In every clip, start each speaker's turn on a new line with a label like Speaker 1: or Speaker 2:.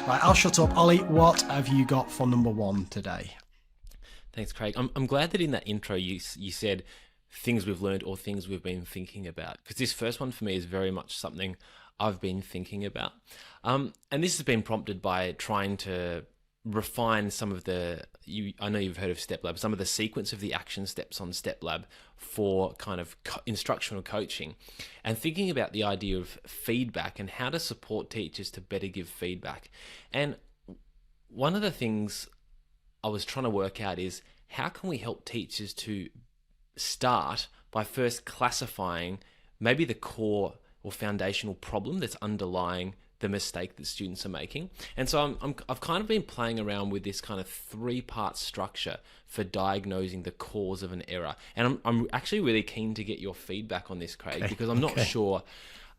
Speaker 1: Right, I'll shut up. Ollie, what have you got for number one today?
Speaker 2: Thanks, Craig. I'm glad that in that intro you said things we've learned or things we've been thinking about, because this first one for me is very much something I've been thinking about. And this has been prompted by trying to refine some of I know you've heard of StepLab, some of the sequence of the action steps on StepLab for kind of instructional coaching, and thinking about the idea of feedback and how to support teachers to better give feedback. And one of the things I was trying to work out is how can we help teachers to start by first classifying maybe the core or foundational problem that's underlying the mistake that students are making. And so I've kind of been playing around with this kind of three-part structure for diagnosing the cause of an error. And I'm actually really keen to get your feedback on this, Craig, because I'm not sure.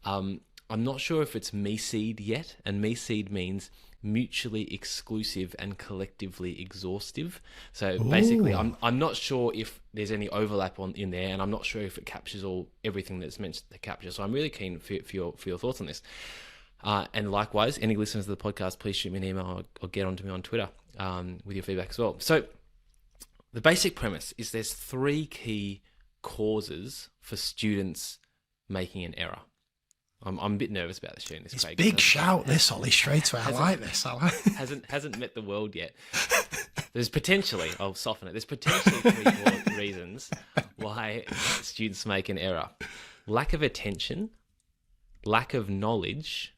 Speaker 2: I'm not sure if it's MECED yet, and MECED means mutually exclusive and collectively exhaustive. So basically, I'm not sure if there's any overlap in there, and I'm not sure if it captures everything that's meant to capture. So I'm really keen for your thoughts on this. And likewise, any listeners to the podcast, please shoot me an email or get onto me on Twitter with your feedback as well. So the basic premise is there's three key causes for students making an error. I'm a bit nervous about sharing this, Craig.
Speaker 1: Big shout, this, Ollie, straight away. I like this.
Speaker 2: Hasn't met the world yet. There's potentially, I'll soften it, there's potentially three broad reasons why students make an error: lack of attention, lack of knowledge,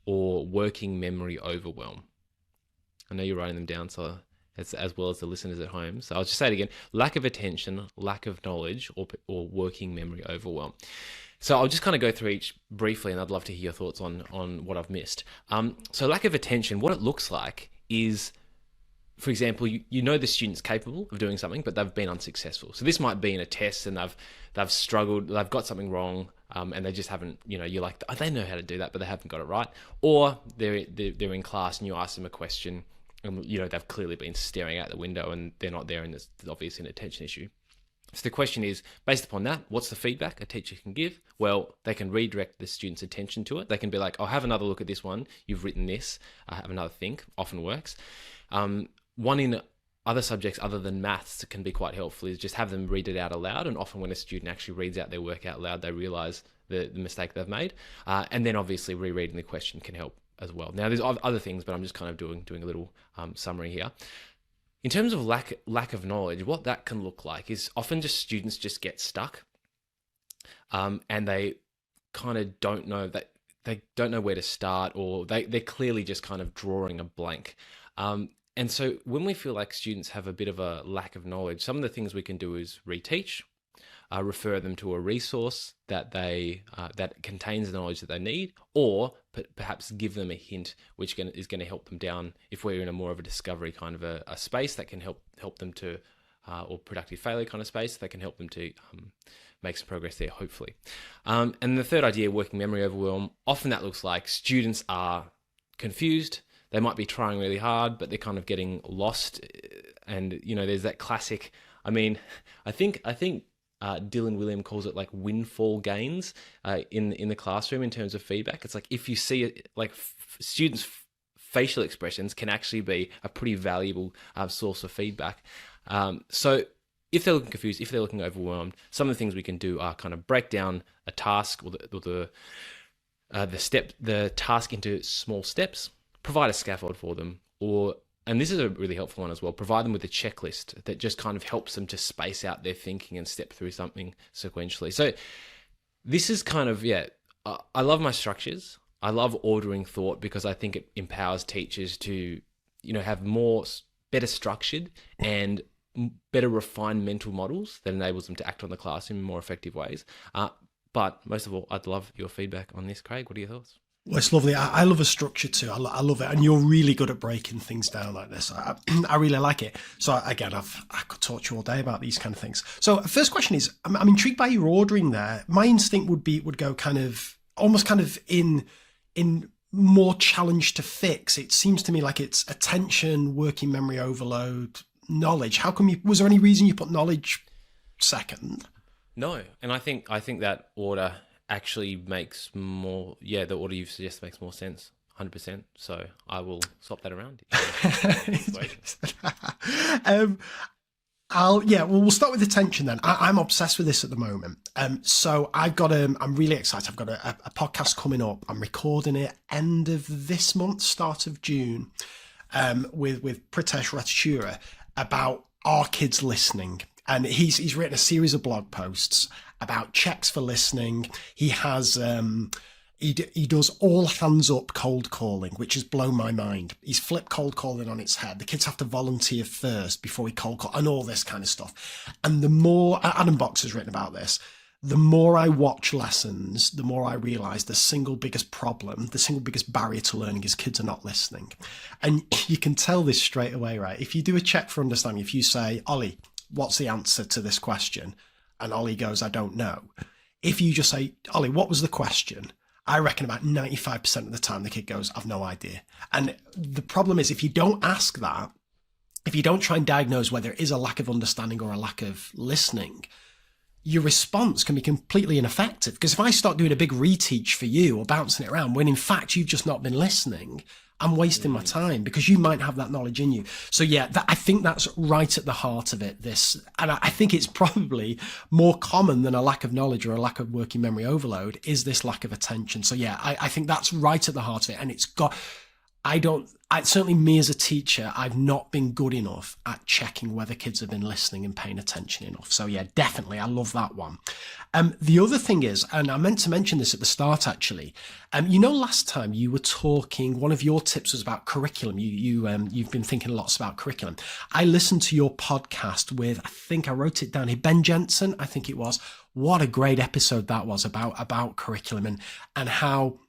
Speaker 2: or working memory overwhelm. I know you're writing them down, so as well as the listeners at home. So I'll just say it again: lack of attention, lack of knowledge, or working memory overwhelm. So I'll just kind of go through each briefly, and I'd love to hear your thoughts on what I've missed. So lack of attention, what it looks like is, for example, you know the student's capable of doing something, but they've been unsuccessful. So this might be in a test, and they've struggled, they've got something wrong, and they just haven't, you're like, oh, they know how to do that, but they haven't got it right. Or they're in class and you ask them a question, and they've clearly been staring out the window and they're not there, and there's obviously an attention issue. So the question is, based upon that, what's the feedback a teacher can give? Well, they can redirect the student's attention to it. They can be like, I'll have another look at this one. You've written this. I have another think. Often works. One in other subjects other than maths that can be quite helpful is just have them read it out aloud. And often when a student actually reads out their work out loud, they realize the mistake they've made. And then obviously rereading the question can help as well. Now, there's other things, but I'm just kind of doing a little summary here. In terms of lack of knowledge, what that can look like is often just students just get stuck, and they kind of don't know that they don't know where to start, or they're clearly just kind of drawing a blank. And so when we feel like students have a bit of a lack of knowledge, some of the things we can do is reteach, refer them to a resource that that contains the knowledge that they need, or perhaps give them a hint which is going to help them down if we're in a more of a discovery kind of a space that can help them to, or productive failure kind of space that can help them to make some progress there, hopefully. And the third idea, working memory overwhelm, often that looks like students are confused. They might be trying really hard, but they're kind of getting lost. And, there's that classic, I think Dylan William calls it like windfall gains in the classroom in terms of feedback. It's like if you see it, like students' facial expressions can actually be a pretty valuable source of feedback. So if they're looking confused, if they're looking overwhelmed, some of the things we can do are kind of break down a task or the task into small steps, provide a scaffold for them, and this is a really helpful one as well, provide them with a checklist that just kind of helps them to space out their thinking and step through something sequentially. So this is kind of, I love my structures. I love ordering thought because I think it empowers teachers to, have better structured and better refined mental models that enables them to act on the class in more effective ways. But most of all, I'd love your feedback on this, Craig. What are your thoughts?
Speaker 1: Well, it's lovely. I love a structure too. I love it. And you're really good at breaking things down like this. I really like it. So again, I could talk to you all day about these kind of things. So first question is, I'm intrigued by your ordering there. My instinct would go kind of almost kind of in more challenge to fix. It seems to me like it's attention, working memory overload, knowledge. How come was there any reason you put knowledge second?
Speaker 2: No. And I think that order actually makes more, the order you've suggested makes more sense. 100%. So I will swap that around.
Speaker 1: um, we'll start with attention then. I'm obsessed with this at the moment. So I'm really excited. I've got a podcast coming up. I'm recording it end of this month, start of June, with Pritesh Ratchura about are kids listening? And he's written a series of blog posts about checks for listening. He has, he does all hands up cold calling, which has blown my mind. He's flipped cold calling on its head. The kids have to volunteer first before we cold call and all this kind of stuff. And the more, Adam Box has written about this, the more I watch lessons, the more I realise the single biggest problem, the single biggest barrier to learning is kids are not listening. And you can tell this straight away, right? If you do a check for understanding, if you say, Ollie, what's the answer to this question? And Ollie goes, I don't know. If you just say, Ollie, what was the question? I reckon about 95% of the time the kid goes, I've no idea. And the problem is if you don't ask that, if you don't try and diagnose whether it is a lack of understanding or a lack of listening, your response can be completely ineffective. Because if I start doing a big reteach for you or bouncing it around when in fact you've just not been listening, I'm wasting my time because you might have that knowledge in you. So yeah, I think that's right at the heart of it. And I think it's probably more common than a lack of knowledge or a lack of working memory overload is this lack of attention. So yeah, I think that's right at the heart of it. And certainly me as a teacher, I've not been good enough at checking whether kids have been listening and paying attention enough. So yeah, definitely, I love that one. The other thing is, and I meant to mention this at the start actually, last time you were talking, one of your tips was about curriculum. You've been thinking lots about curriculum. I listened to your podcast with, I think I wrote it down here, Ben Jensen, I think it was. What a great episode that was about curriculum and how,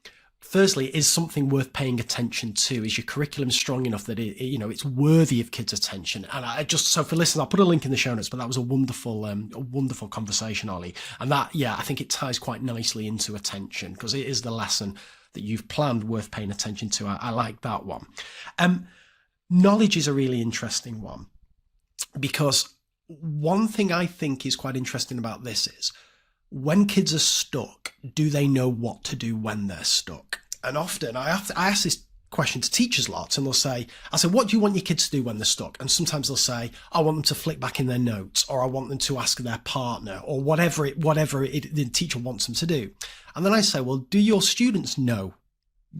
Speaker 1: firstly, is something worth paying attention to? Is your curriculum strong enough that it's worthy of kids' attention? And so for listeners, I'll put a link in the show notes, but that was a wonderful conversation, Ollie. And that, I think it ties quite nicely into attention because it is the lesson that you've planned worth paying attention to. I like that one. Knowledge is a really interesting one because one thing I think is quite interesting about this is, when kids are stuck, do they know what to do when they're stuck? And often I ask this question to teachers lots and I say, what do you want your kids to do when they're stuck? And sometimes they'll say, I want them to flick back in their notes, or I want them to ask their partner, or whatever the teacher wants them to do. And then I say, well, do your students know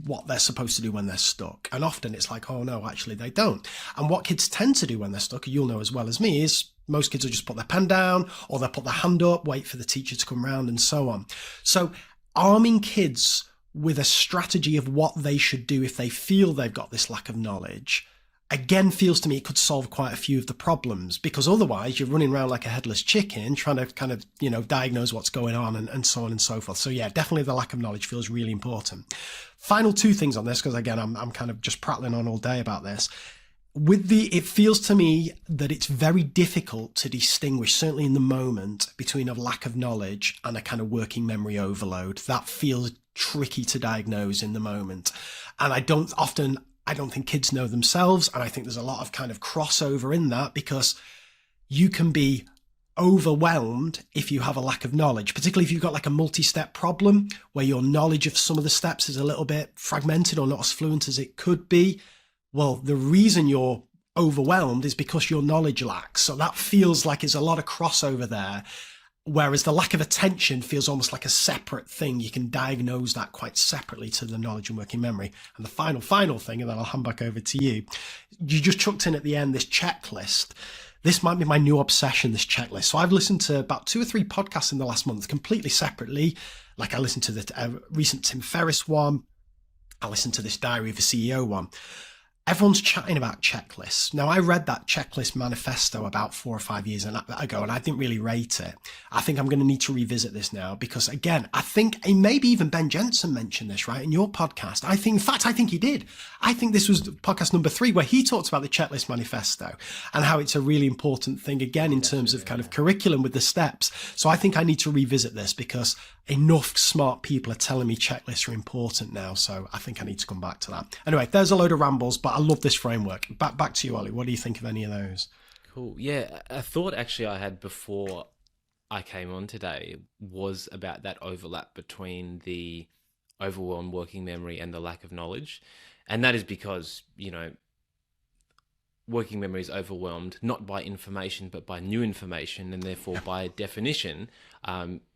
Speaker 1: what they're supposed to do when they're stuck? And often it's like, oh no, actually they don't. And what kids tend to do when they're stuck, you'll know as well as me, is most kids will just put their pen down or they'll put their hand up, wait for the teacher to come round and so on. So arming kids with a strategy of what they should do if they feel they've got this lack of knowledge, again, feels to me it could solve quite a few of the problems, because otherwise you're running around like a headless chicken trying to kind of, diagnose what's going on and so on and so forth. So yeah, definitely the lack of knowledge feels really important. Final two things on this, because again, I'm kind of just prattling on all day about this. It feels to me that it's very difficult to distinguish, certainly in the moment, between a lack of knowledge and a kind of working memory overload. That feels tricky to diagnose in the moment. And I don't think kids know themselves. And I think there's a lot of kind of crossover in that, because you can be overwhelmed if you have a lack of knowledge, particularly if you've got like a multi-step problem where your knowledge of some of the steps is a little bit fragmented or not as fluent as it could be. Well, the reason you're overwhelmed is because your knowledge lacks. So that feels like there's a lot of crossover there. Whereas the lack of attention feels almost like a separate thing. You can diagnose that quite separately to the knowledge and working memory. And the final thing, and then I'll hand back over to you. You just chucked in at the end this checklist. This might be my new obsession, this checklist. So I've listened to about 2 or 3 podcasts in the last month completely separately. Like I listened to the recent Tim Ferriss one. I listened to this Diary of a CEO one. Everyone's chatting about checklists. Now, I read that checklist manifesto about 4 or 5 years ago, and I didn't really rate it. I think I'm going to need to revisit this now because, again, I think, and maybe even Ben Jensen mentioned this, right, in your podcast. I think he did. I think this was podcast number 3 where he talked about the checklist manifesto and how it's a really important thing, again, in terms of kind of curriculum with the steps. So I think I need to revisit this because enough smart people are telling me checklists are important now. So I think I need to come back to that. Anyway, there's a load of rambles, but I love this framework. Back to you, Ollie. What do you think of any of those?
Speaker 2: Cool. Yeah, a thought actually I had before I came on today was about that overlap between the overwhelmed working memory and the lack of knowledge. And that is because, working memory is overwhelmed not by information but by new information, and therefore by definition,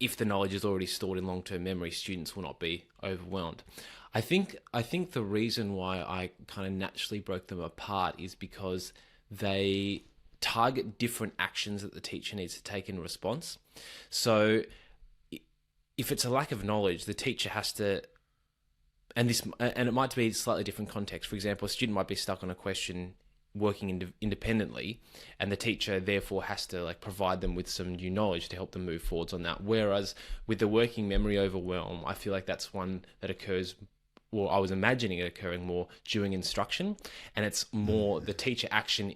Speaker 2: if the knowledge is already stored in long-term memory, students will not be overwhelmed. I think the reason why I kind of naturally broke them apart is because they target different actions that the teacher needs to take in response. So if it's a lack of knowledge, the teacher has to, and it might be a slightly different context. For example, a student might be stuck on a question working independently, and the teacher therefore has to provide them with some new knowledge to help them move forwards on that. Whereas with the working memory overwhelm, I feel like that's one that occurs, or I was imagining it occurring more during instruction, and it's more the teacher action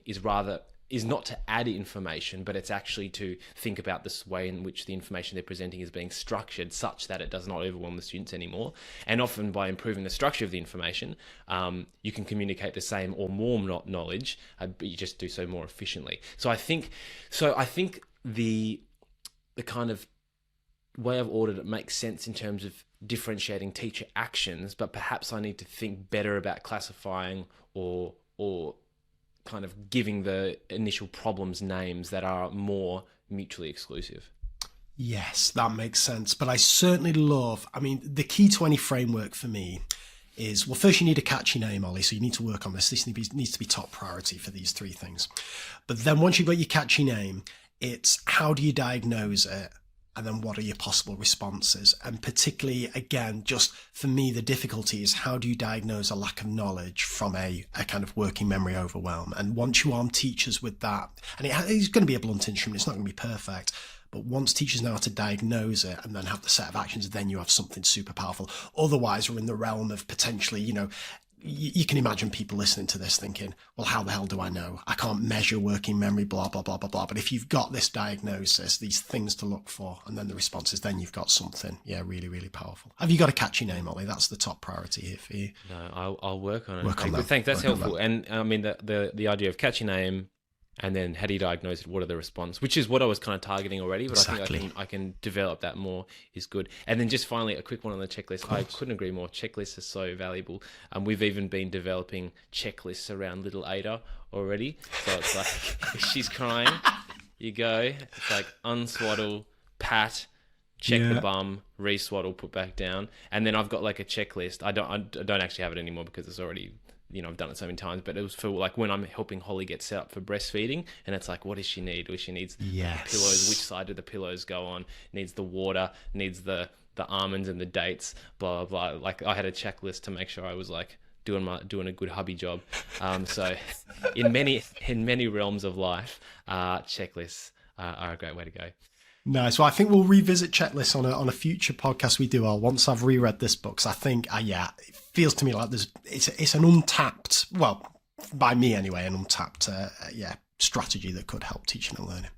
Speaker 2: is not to add information, but it's actually to think about this way in which the information they're presenting is being structured such that it does not overwhelm the students anymore. And often by improving the structure of the information, you can communicate the same or more knowledge, but you just do so more efficiently. So I think the kind of way I've ordered it makes sense in terms of differentiating teacher actions, but perhaps I need to think better about classifying or kind of giving the initial problems names that are more mutually exclusive.
Speaker 1: Yes, that makes sense. But I certainly the key to any framework for me is, well, first you need a catchy name, Ollie. So you need to work on this. This needs to be top priority for these three things. But then once you've got your catchy name, it's how do you diagnose it? And then what are your possible responses? And particularly, again, just for me, the difficulty is how do you diagnose a lack of knowledge from a kind of working memory overwhelm? And once you arm teachers with that, and it's going to be a blunt instrument, it's not going to be perfect, but once teachers know how to diagnose it and then have the set of actions, then you have something super powerful. Otherwise, we're in the realm of potentially, you can imagine people listening to this thinking, well, how the hell do I know? I can't measure working memory, blah, blah, blah, blah, blah. But if you've got this diagnosis, these things to look for, and then the responses, then you've got something, really, really powerful. Have you got a catchy name, Ollie? That's the top priority here for you.
Speaker 2: No, I'll work on it.
Speaker 1: Work on that.
Speaker 2: Thanks, that's helpful. And I mean, the idea of catchy name, and then how do you diagnose it? What are the responses? Which is what I was kind of targeting already, but exactly. I think I can develop that more is good. And then just finally, a quick one on the checklist. I couldn't agree more. Checklists are so valuable. We've even been developing checklists around little Ada already. So it's like, if she's crying, you go. It's like unswaddle, pat, check the bum, re-swaddle, put back down. And then I've got like a checklist. I don't actually have it anymore because it's already... I've done it so many times, but it was for when I'm helping Holly get set up for breastfeeding, and it's like, what does she need? Well, she needs pillows. Which side do the pillows go on? Needs the water, needs the almonds and the dates, blah, blah, blah. Like I had a checklist to make sure I was like doing a good hubby job. So in many realms of life, checklists are a great way to go.
Speaker 1: Nice. Well, I think we'll revisit checklists on a future podcast we do. Once I've reread this book, so I think, it feels to me like it's an untapped, well, by me anyway, an untapped, strategy that could help teaching and learning.